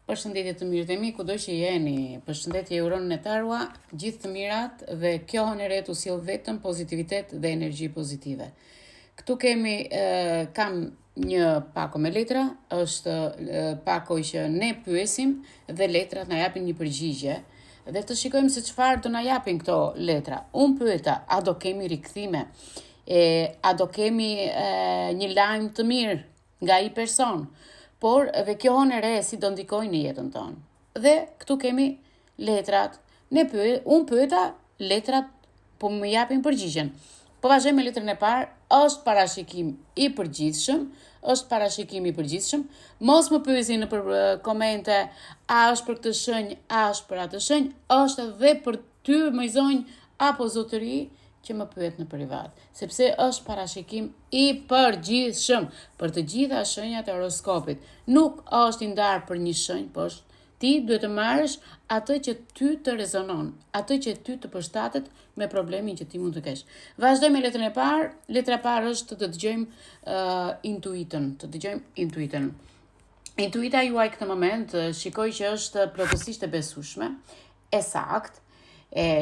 Përshëndetje të mirë dhe mi, kudo që jeni. Përshëndetje e uron në tarua, gjithë të mirat dhe kjo hënëret u sjell vetëm pozitivitet dhe energji pozitive. Këtu kam një pako me letra, është pako që ne pyesim dhe letrat na japin një përgjigje dhe të shikojmë se çfarë do na japin këto letra. Unë pyeta, a do kemi rikthime? A do kemi një lajm të mirë nga ai person? Por edhe kjo hënë e re si do ndikojnë në jetën tonë. Dhe këtu kemi letrat. Unë pyeta, letrat po më japin përgjigjen. Po vazhdoj me letrën e parë, është parashikim i përgjithshëm, Mos më pyesni në komente, a është për këtë shenjë, a është për atë shenjë, është edhe për ty më zonjë apo zotëri që më pyet në privat, sepse është parashikim i përgjithshëm për të gjitha shenjat e horoskopit. Nuk është i ndarë për një shenjë, por ti duhet të marrësh atë që ty të rezonon, atë që ty të përshtatet me problemin që ti mund të kesh. Vazhdoj me letrën e parë. Letra e parë është të dëgjojmë intuitën. Intuita juaj këtë moment shikoj që është plotësisht e besueshme, e saktë.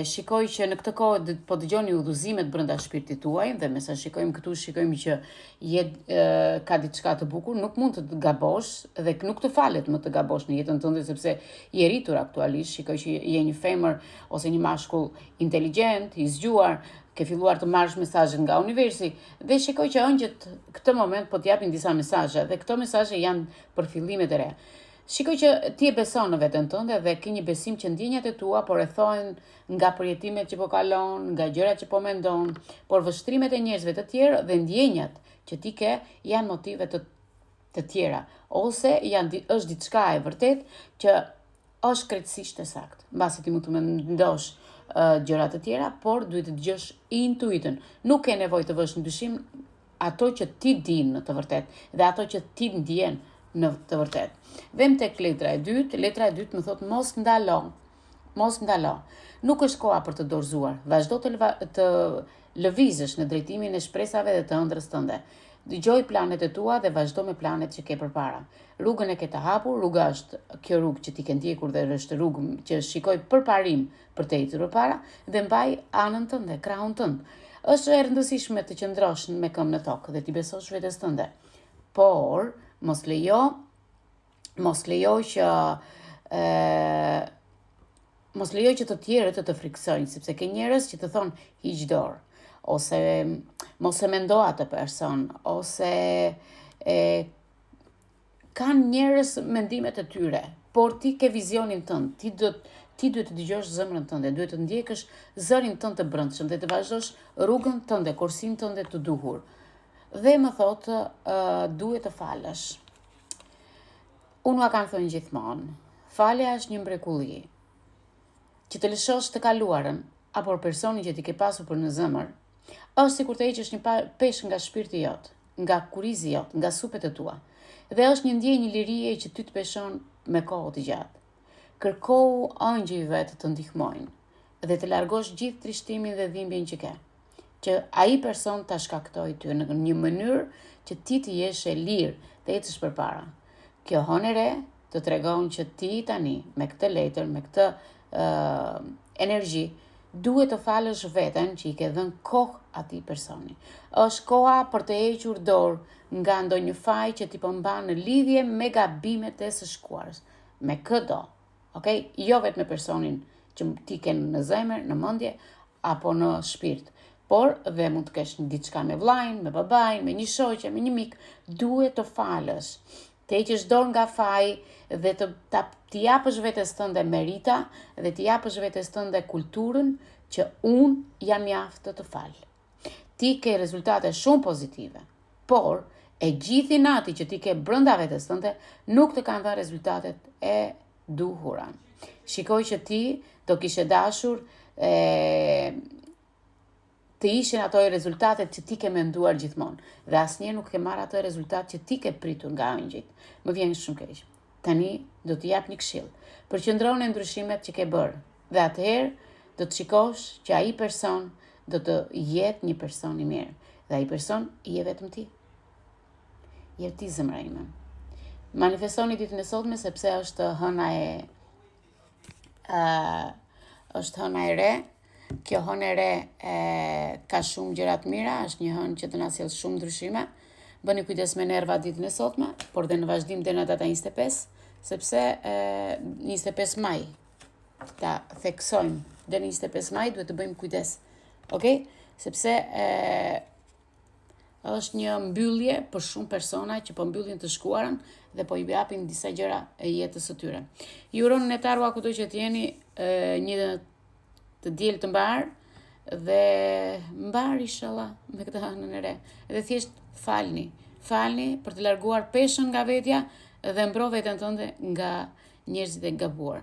Shikoj që në këtë kohë po dëgjoni udhëzimet brenda shpirtit tuaj dhe me sa shikojmë këtu, shikojmë që ka diçka të bukur, nuk mund të gabosh dhe nuk të falet më të gabosh në jetën tënde sepse je rritur aktualisht. Shikoj që je një femër ose një mashkull inteligjent, i zgjuar, ke filluar të marrësh mesazhet nga universi dhe shikoj që ëngjët këtë moment po t'japin disa mesazhe dhe këto mesazhe janë për fillimet e reja. Shikoj që ti e beson në veten tënde dhe ke një besim që ndjenjat e tua po rrethohen nga përjetimet që po kalon, nga gjërat që po mendon, por vështrimet e njerëzve të tjerë dhe ndjenjat që ti ke janë motive të tjera ose është diçka e vërtet që është krejtësisht e saktë. Mbasi ti mund të mendosh gjëra të tjera, por duhet të dëgjosh intuitën. Nuk ke nevojë të vësh në dyshim ato që ti din në të vërtetë dhe ato që ti ndjen në të vërtet. Vem tek letra e dytë. Letra e dytë më thot mos ndalo. Nuk është koha për të dorëzuar. Vazhdo të lëvizësh në drejtimin e shpresave dhe të ëndrrës tënde. Dëgjoj planet e tua dhe vazhdo me planet që ke përpara. Rrugën e ke të hapur, rruga është kjo rrugë që ti ke ndjekur dhe është rrugë që shikoj përparim për të ecur përpara dhe mbaj anën tënde, krahun tënd. Është e rëndësishme të qëndrosh me këmbë në tokë dhe ti besosh vetes tënde. Por mos lejo që të tjerët të friksojnë, sepse ke njerëz që të thonë hiq dorë, ose mos e mendo atë person, ose kanë njerëz mendimet e tyre, por ti ke vizionin tënd, ti duhet të dëgjosh zemrën tënde, duhet të ndjekësh zërin tënd të brendshëm dhe të vazhdosh rrugën tënde, kursin tënde të duhur. Dhe më thotë, duhet të falësh. Unë kam thënë gjithmonë, falja është një mrekulli. Që të lëshosh të kaluarën, apo personin që ti ke pasur për në zemër, është sikur të heqësh një peshk nga shpirti jot, nga kurizi jot, nga supet e tua. Dhe është një ndjenjë lirie që ty të peshon me kohë të gjatë. Kërkohu ëngjëjve të ndihmojnë dhe të largosh gjithë trishtimin dhe dhimbjen që ke. Që ai person ta shkaktoj ty në një mënyrë që ti të jesh e lirë të ecësh përpara. Kjo hënë e re të tregon që ti tani me këtë letër, me këtë energji, duhet të falësh veten që i ke dhënë kohë atij personi. Është koha për të hequr dorë nga ndonjë faj që ti po mban në lidhje me gabimet e së shkuarës. Me këdo, okay? Jo vetëm me personin që ti ke në zemër, në mendje apo në shpirt. Por dhe mund të kesh diçka me vllajin, me babain, me një shoqe, me një mik, duhet të falësh. Të heqësh dorë nga faji dhe të japësh vetes tënde merita dhe të japësh vetes tënde kulturën që unë jam mjaft të fal. Ti ke rezultate shumë pozitive, por e gjithë inati që ti ke brenda vetes tënde nuk të kanë dhënë rezultatet e duhura. Shikoj që ti do kishe dashur të ishin ato rezultatet që ti ke menduar gjithmonë dhe asnjëherë nuk ke marrë ato rezultat që ti ke pritur nga ëngjëjt. Më vjen shumë keq. Tani do të jap një këshill. Përqendro në ndryshimet që ke bërë dhe atëherë do të shikosh që ai person do të jetë një person i mirë dhe ai person je vetëm ti. Je ti zemra ime. Manifestoni ditën e sotme sepse është hëna e re. Kjo hënë e re ka shumë gjëra të mira, është një hënë që të na sjell shumë ndryshime. Bëni kujdes me nervat ditën e sotme, por dhe në vazhdim deri në data 25, sepse 25 maj ta theksojmë deri në 25 maj duhet të bëjmë kujdes. Okej? Sepse është një mbyllje për shumë persona që po mbyllin të shkuarën dhe po i japin disa gjëra e jetës së tyre. Ju uroj në tarua kudo që të jeni një të diel të mbar dhe mbar inshallah me këtë hënën e re. Dhe thjesht falni për të larguar peshën nga vetja dhe mbro veten tënde nga njerëzit e gabuar.